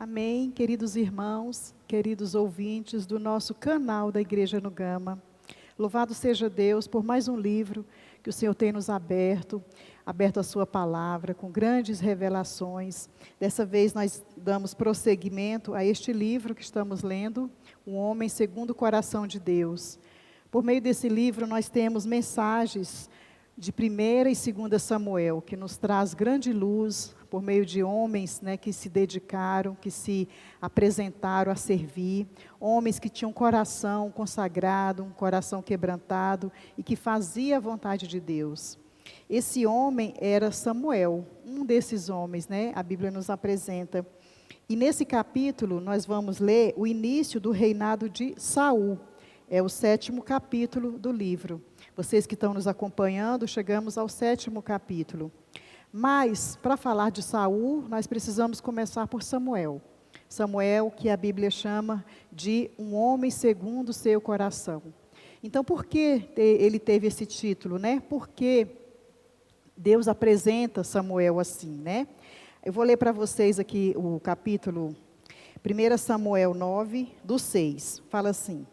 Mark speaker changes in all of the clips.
Speaker 1: Amém, queridos irmãos, queridos ouvintes do nosso canal da Igreja no Gama. Louvado seja Deus por mais um livro que o Senhor tem nos aberto a sua palavra, com grandes revelações. Dessa vez nós damos prosseguimento a este livro que estamos lendo, Um Homem Segundo o Coração de Deus. Por meio desse livro nós temos mensagens de 1ª e 2ª Samuel, que nos traz grande luz, por meio de homens, que se dedicaram, que se apresentaram a servir, homens que tinham um coração consagrado, um coração quebrantado, e que fazia a vontade de Deus. Esse homem era Samuel, um desses homens, a Bíblia nos apresenta. E nesse capítulo nós vamos ler o início do reinado de Saul, é o 7º capítulo do livro. Vocês que estão nos acompanhando, chegamos ao 7º capítulo. Mas, para falar de Saul, nós precisamos começar por Samuel. Samuel, que a Bíblia chama de um homem segundo o seu coração. Então, por que ele teve esse título, Por que Deus apresenta Samuel assim, Eu vou ler para vocês aqui o capítulo 1 Samuel 9, do 6. Fala assim: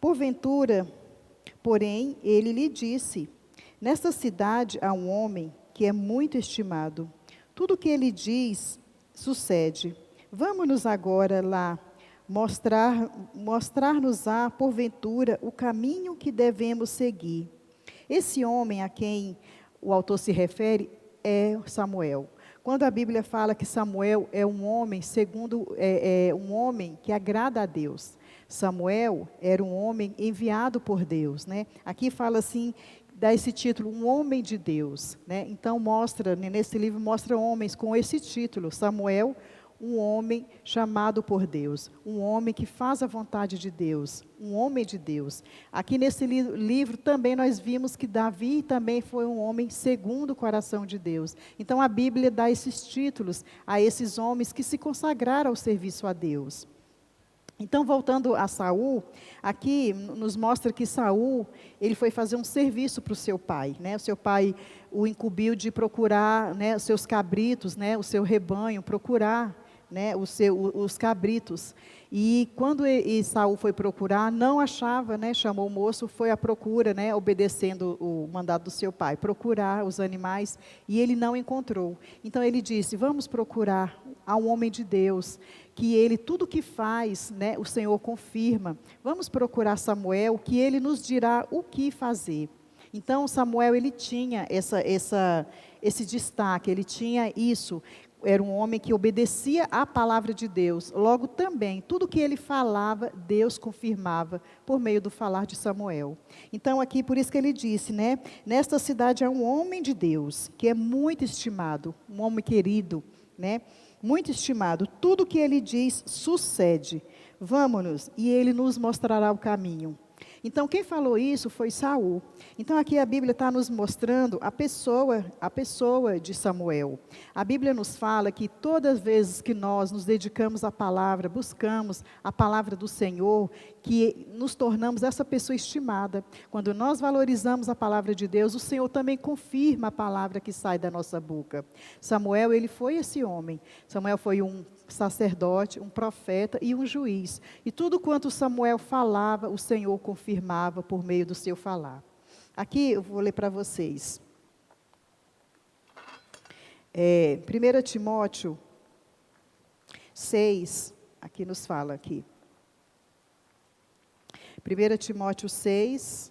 Speaker 1: Porventura, porém, ele lhe disse: Nesta cidade há um homem que é muito estimado. Tudo o que ele diz sucede. Vamos-nos agora lá, mostrar-nos-á, porventura, o caminho que devemos seguir. Esse homem a quem o autor se refere é Samuel. Quando a Bíblia fala que Samuel é um homem um homem que agrada a Deus. Samuel era um homem enviado por Deus, Aqui fala assim, dá esse título, um homem de Deus, Então mostra, nesse livro mostra homens com esse título, Samuel, um homem chamado por Deus, um homem que faz a vontade de Deus, um homem de Deus. Aqui nesse livro também nós vimos que Davi também foi um homem segundo o coração de Deus. Então a Bíblia dá esses títulos a esses homens que se consagraram ao serviço a Deus. Então, voltando a Saul, aqui nos mostra que Saul, ele foi fazer um serviço para o seu pai, O seu pai o incumbiu de procurar, os seus cabritos, o seu rebanho, procurar, os cabritos. E quando Saul foi procurar, não achava, chamou o moço, foi à procura, obedecendo o mandato do seu pai, procurar os animais, e ele não encontrou. Então ele disse: vamos procurar a um homem de Deus, que ele, tudo que faz, o Senhor confirma. Vamos procurar Samuel, que ele nos dirá o que fazer. Então Samuel, ele tinha esse destaque, ele tinha isso. Era um homem que obedecia à palavra de Deus. Logo também, tudo que ele falava, Deus confirmava por meio do falar de Samuel. Então aqui, por isso que ele disse, Nesta cidade há um homem de Deus, que é muito estimado, um homem querido, Muito estimado. Tudo que ele diz sucede. Vamos-nos, e ele nos mostrará o caminho. Então, quem falou isso foi Saul. Então, aqui a Bíblia está nos mostrando a pessoa de Samuel. A Bíblia nos fala que todas as vezes que nós nos dedicamos à palavra, buscamos a palavra do Senhor, que nos tornamos essa pessoa estimada. Quando nós valorizamos a palavra de Deus, o Senhor também confirma a palavra que sai da nossa boca. Samuel, ele foi esse homem. Samuel foi um sacerdote, um profeta e um juiz. E tudo quanto Samuel falava, o Senhor confirmava por meio do seu falar. Aqui eu vou ler para vocês. 1 Timóteo 6, aqui nos fala aqui. 1 Timóteo 6,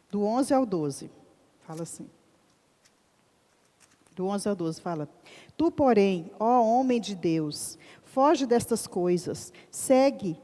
Speaker 1: do 11 ao 12, fala assim. Do 11 ao 12 fala: Tu, porém, ó homem de Deus, foge destas coisas, segue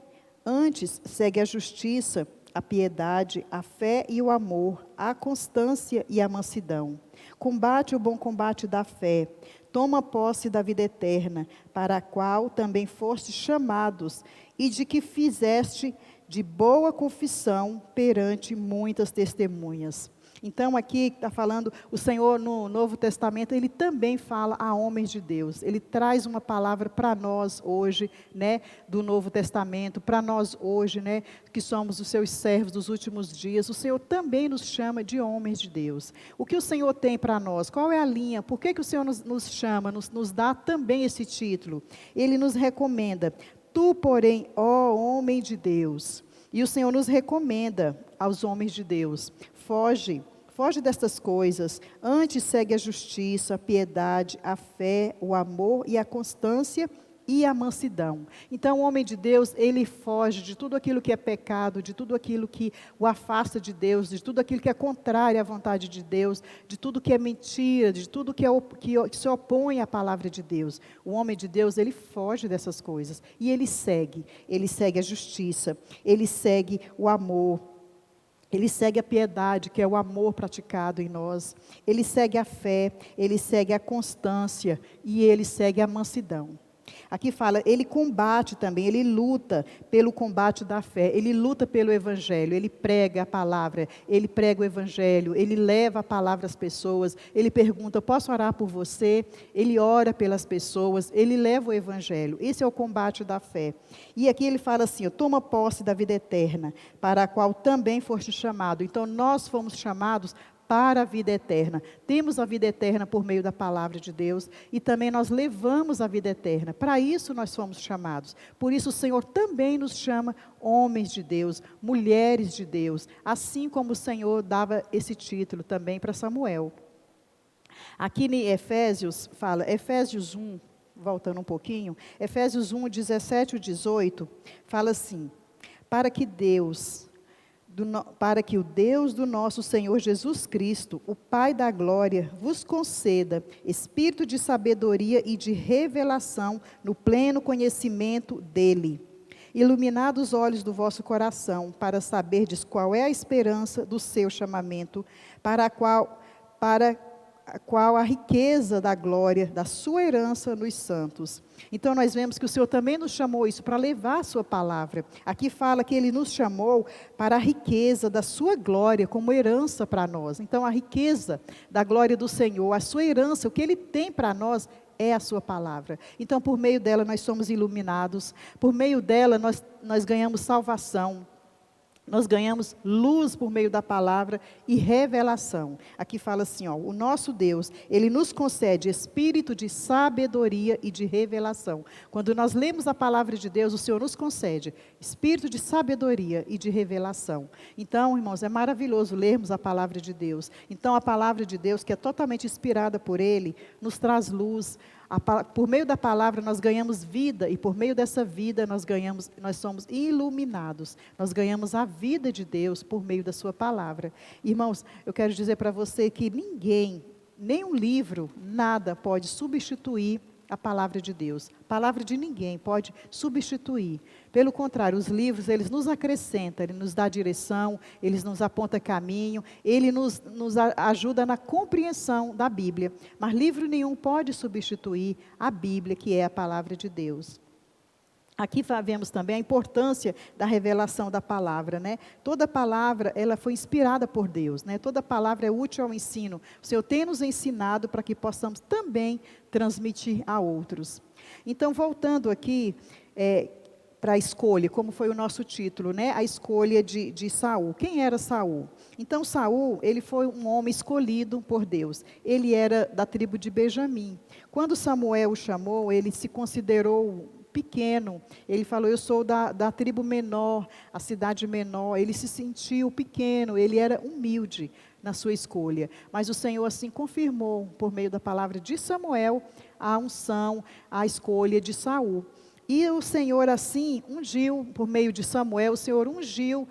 Speaker 1: a justiça, a piedade, a fé e o amor, a constância e a mansidão. Combate o bom combate da fé, toma posse da vida eterna, para a qual também fostes chamados, e de que fizeste de boa confissão perante muitas testemunhas. Então aqui está falando, o Senhor no Novo Testamento, Ele também fala a homens de Deus. Ele traz uma palavra para nós hoje, né, do Novo Testamento, para nós hoje, né, que somos os seus servos dos últimos dias. O Senhor também nos chama de homens de Deus. O que o Senhor tem para nós? Qual é a linha? Por que o Senhor nos chama, nos dá também esse título? Ele nos recomenda, tu, porém, ó homem de Deus. E o Senhor nos recomenda aos homens de Deus, foge destas coisas, antes segue a justiça, a piedade, a fé, o amor e a constância e a mansidão. Então, o homem de Deus, ele foge de tudo aquilo que é pecado, de tudo aquilo que o afasta de Deus, de tudo aquilo que é contrário à vontade de Deus, de tudo que é mentira, de tudo que se opõe à palavra de Deus. O homem de Deus, ele foge dessas coisas e ele segue a justiça, ele segue o amor, ele segue a piedade, que é o amor praticado em nós. Ele segue a fé, ele segue a constância e ele segue a mansidão. Aqui fala, ele combate também, ele luta pelo combate da fé, ele luta pelo evangelho, ele prega a palavra, ele prega o evangelho, ele leva a palavra às pessoas, ele pergunta, posso orar por você? Ele ora pelas pessoas, ele leva o evangelho. Esse é o combate da fé. E aqui ele fala assim, toma posse da vida eterna, para a qual também foste chamado. Então nós fomos chamados para a vida eterna. Temos a vida eterna por meio da palavra de Deus e também nós levamos a vida eterna. Para isso nós fomos chamados. Por isso o Senhor também nos chama homens de Deus, mulheres de Deus, assim como o Senhor dava esse título também para Samuel. Aqui em Efésios, fala, Efésios 1, voltando um pouquinho, Efésios 1, 17 e 18, fala assim, para que o Deus do nosso Senhor Jesus Cristo, o Pai da glória, vos conceda espírito de sabedoria e de revelação no pleno conhecimento dEle. Iluminados os olhos do vosso coração, para saberdes qual é a esperança do seu chamamento, para a qual a riqueza da glória da sua herança nos santos. Então nós vemos que o Senhor também nos chamou isso para levar a sua palavra. Aqui fala que Ele nos chamou para a riqueza da sua glória como herança para nós. Então a riqueza da glória do Senhor, a sua herança, o que Ele tem para nós é a sua palavra. Então por meio dela nós somos iluminados, por meio dela nós ganhamos salvação. Nós ganhamos luz por meio da palavra e revelação. Aqui fala assim, o nosso Deus, Ele nos concede espírito de sabedoria e de revelação. Quando nós lemos a palavra de Deus, o Senhor nos concede espírito de sabedoria e de revelação. Então, irmãos, é maravilhoso lermos a palavra de Deus. Então, a palavra de Deus, que é totalmente inspirada por Ele, nos traz luz. Por meio da palavra nós ganhamos vida e por meio dessa vida nós somos iluminados. Nós ganhamos a vida de Deus por meio da sua palavra. Irmãos, eu quero dizer para você que ninguém, nenhum livro, nada pode substituir a palavra de Deus. A palavra de ninguém pode substituir. Pelo contrário, os livros, eles nos acrescentam, ele nos dá direção, eles nos apontam caminho, ele nos ajuda na compreensão da Bíblia. Mas livro nenhum pode substituir a Bíblia, que é a palavra de Deus. Aqui vemos também a importância da revelação da palavra, né? Toda palavra, ela foi inspirada por Deus, né? Toda palavra é útil ao ensino. O Senhor tem nos ensinado para que possamos também transmitir a outros. Então, voltando aqui para a escolha, como foi o nosso título, né? A escolha de Saul. Quem era Saul? Então, Saul, ele foi um homem escolhido por Deus. Ele era da tribo de Benjamim. Quando Samuel o chamou, ele se considerou pequeno, ele falou, eu sou da tribo menor, a cidade menor, ele se sentiu pequeno, ele era humilde na sua escolha, mas o Senhor assim confirmou, por meio da palavra de Samuel, a unção, a escolha de Saul, e o Senhor assim ungiu, por meio de Samuel, o Senhor ungiu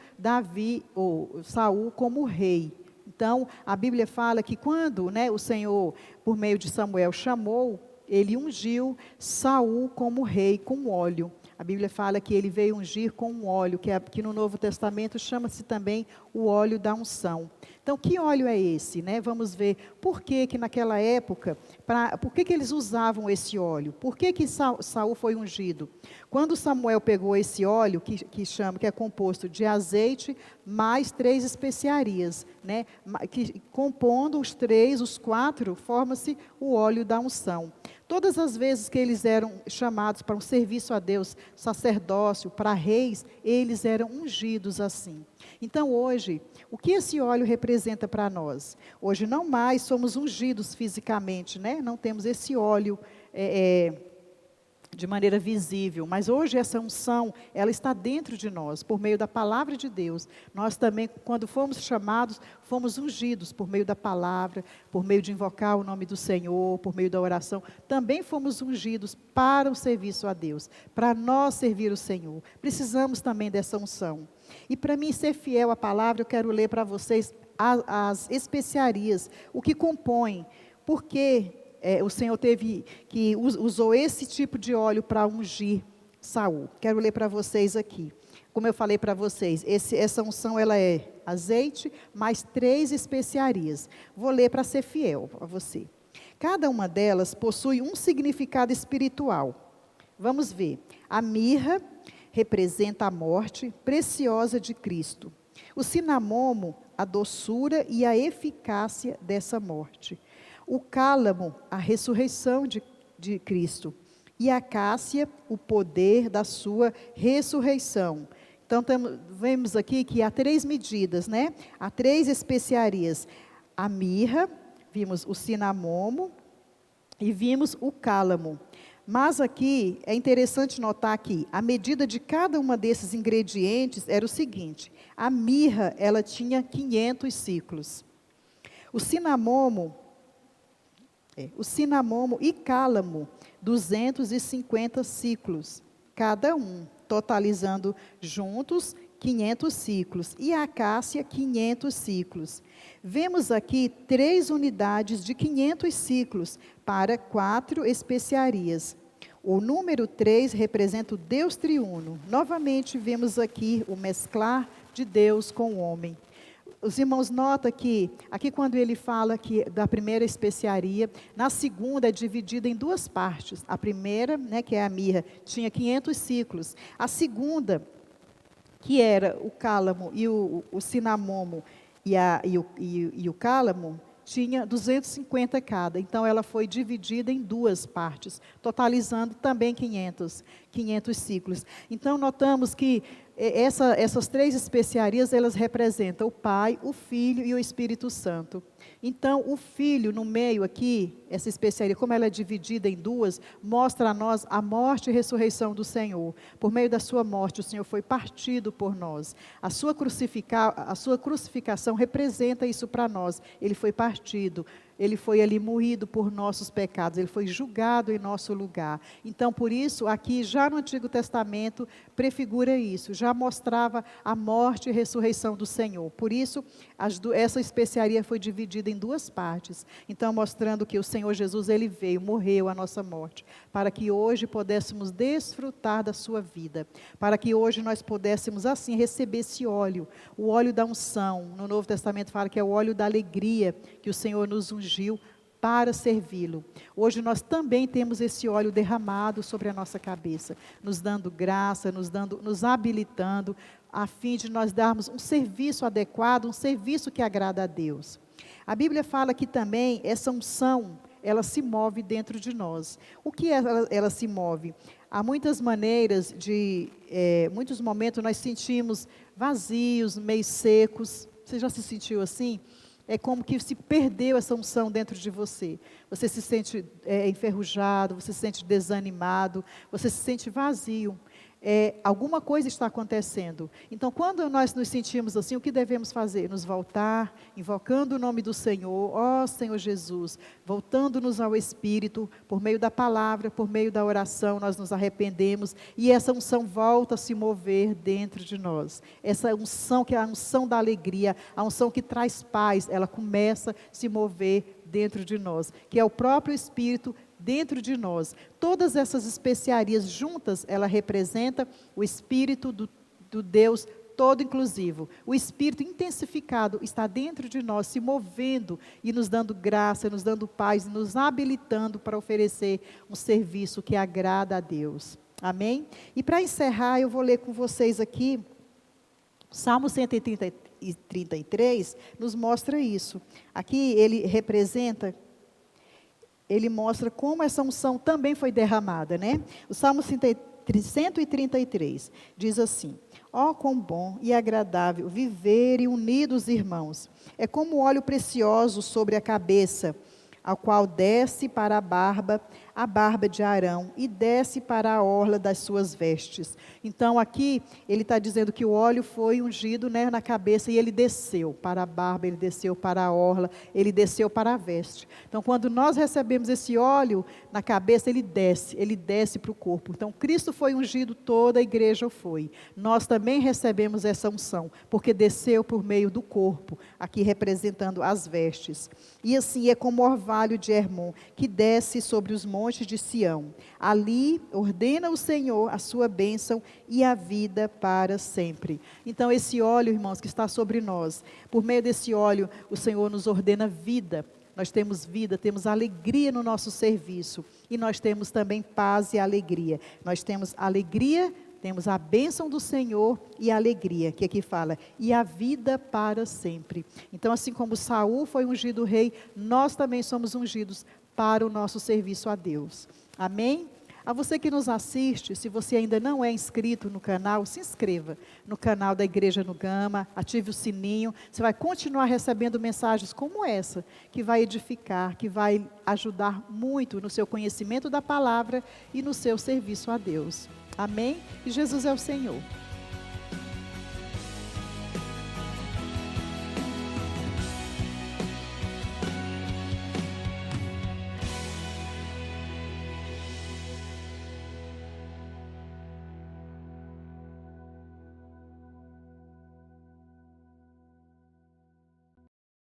Speaker 1: Saul como rei. Então a Bíblia fala que quando, né, o Senhor, por meio de Samuel, chamou, ele ungiu Saul como rei com óleo. A Bíblia fala que ele veio ungir com um óleo, que no Novo Testamento chama-se também o óleo da unção. Então, que óleo é esse, né? Vamos ver por que naquela época, por que eles usavam esse óleo? Por que Saul foi ungido? Quando Samuel pegou esse óleo, que é composto de azeite, mais 3 especiarias, né? Que, compondo os 4, forma-se o óleo da unção. Todas as vezes que eles eram chamados para um serviço a Deus, sacerdócio, para reis, eles eram ungidos assim. Então hoje, o que esse óleo representa para nós? Hoje não mais somos ungidos fisicamente, né? Não temos esse óleo de maneira visível, mas hoje essa unção, ela está dentro de nós, por meio da palavra de Deus. Nós também, quando fomos chamados, fomos ungidos por meio da palavra, por meio de invocar o nome do Senhor, por meio da oração. Também fomos ungidos para o serviço a Deus, para nós servir o Senhor. Precisamos também dessa unção. E para mim ser fiel à palavra, eu quero ler para vocês as especiarias, o que compõe, porque o Senhor usou esse tipo de óleo para ungir Saul. Quero ler para vocês aqui. Como eu falei para vocês, essa unção ela é azeite mais 3 especiarias. Vou ler para ser fiel a você. Cada uma delas possui um significado espiritual. Vamos ver. A mirra representa a morte preciosa de Cristo. O cinamomo, a doçura e a eficácia dessa morte. O cálamo, a ressurreição de Cristo. E a cássia, o poder da sua ressurreição. Então, vemos aqui que há 3 medidas, né? Há 3 especiarias. A mirra, vimos o cinamomo e vimos o cálamo. Mas aqui, é interessante notar que a medida de cada uma desses ingredientes era o seguinte. A mirra, ela tinha 500 ciclos. O cinamomo e cálamo, 250 ciclos, cada um, totalizando juntos 500 ciclos. E a cássia, 500 ciclos. Vemos aqui 3 unidades de 500 ciclos para 4 especiarias. O número 3 representa o Deus triuno. Novamente vemos aqui o mesclar de Deus com o homem. Os irmãos notam que, aqui quando ele fala que da primeira especiaria, na segunda é dividida em 2 partes. A primeira, né, que é a mirra, tinha 500 ciclos. A segunda, que era o cálamo e o cinamomo e o cálamo, tinha 250 cada. Então, ela foi dividida em 2 partes, totalizando também 500 ciclos. Então, notamos que essas 3 especiarias, elas representam o Pai, o Filho e o Espírito Santo. Então, o Filho, no meio aqui, essa especiaria, como ela é dividida em 2, mostra a nós a morte e ressurreição do Senhor. Por meio da sua morte, o Senhor foi partido por nós. A sua crucificação representa isso para nós. Ele foi partido. Ele foi ali moído por nossos pecados, ele foi julgado em nosso lugar. Então, por isso, aqui já no Antigo Testamento, prefigura isso, já mostrava a morte e ressurreição do Senhor. Por isso, essa especiaria foi dividida em 2 partes. Então, mostrando que o Senhor Jesus, ele veio, morreu a nossa morte, para que hoje pudéssemos desfrutar da sua vida, para que hoje nós pudéssemos assim receber esse óleo, o óleo da unção. No Novo Testamento fala que é o óleo da alegria, que o Senhor nos ungiu para servi-lo. Hoje nós também temos esse óleo derramado sobre a nossa cabeça, nos dando graça, nos habilitando, a fim de nós darmos um serviço adequado, um serviço que agrada a Deus. A Bíblia fala que também essa unção, ela se move dentro de nós. O que ela se move? Há muitas maneiras muitos momentos nós sentimos vazios, meio secos. Você já se sentiu assim? É como que se perdeu essa unção dentro de você. Você se sente enferrujado, você se sente desanimado, você se sente vazio. Alguma coisa está acontecendo. Então, quando nós nos sentimos assim, o que devemos fazer? Nos voltar, invocando o nome do Senhor, ó Senhor Jesus, voltando-nos ao Espírito, por meio da palavra, por meio da oração, nós nos arrependemos, e essa unção volta a se mover dentro de nós. Essa unção, que é a unção da alegria, a unção que traz paz, ela começa a se mover dentro de nós, que é o próprio Espírito dentro de nós. Todas essas especiarias juntas, ela representa o Espírito do Deus todo inclusivo. O Espírito intensificado está dentro de nós, se movendo e nos dando graça, nos dando paz, nos habilitando para oferecer um serviço que agrada a Deus. Amém? E para encerrar, eu vou ler com vocês aqui, Salmo 133 nos mostra isso. Aqui ele representa, ele mostra como essa unção também foi derramada, né? O Salmo 133 diz assim: ó, quão bom e agradável viverem unidos irmãos. É como óleo precioso sobre a cabeça, ao qual desce para a barba de Arão, e desce para a orla das suas vestes. Então aqui, ele está dizendo que o óleo foi ungido, né, na cabeça, e ele desceu para a barba, ele desceu para a orla, ele desceu para a veste. Então quando nós recebemos esse óleo na cabeça, ele desce para o corpo. Então Cristo foi ungido, toda a igreja foi. Nós também recebemos essa unção, porque desceu por meio do corpo, aqui representando as vestes. E assim é como o orvalho de Hermon, que desce sobre os montes de Sião. Ali ordena o Senhor a sua bênção e a vida para sempre. Então esse óleo, irmãos, que está sobre nós, por meio desse óleo, o Senhor nos ordena vida. Nós temos vida, temos alegria no nosso serviço. E nós temos também paz e alegria. Nós temos alegria, temos a bênção do Senhor e a alegria, que aqui fala, e a vida para sempre. Então, assim como Saul foi ungido rei, nós também somos ungidos para o nosso serviço a Deus. Amém? A você que nos assiste, se você ainda não é inscrito no canal, se inscreva no canal da Igreja no Gama, ative o sininho, você vai continuar recebendo mensagens como essa, que vai edificar, que vai ajudar muito no seu conhecimento da palavra e no seu serviço a Deus. Amém? E Jesus é o Senhor.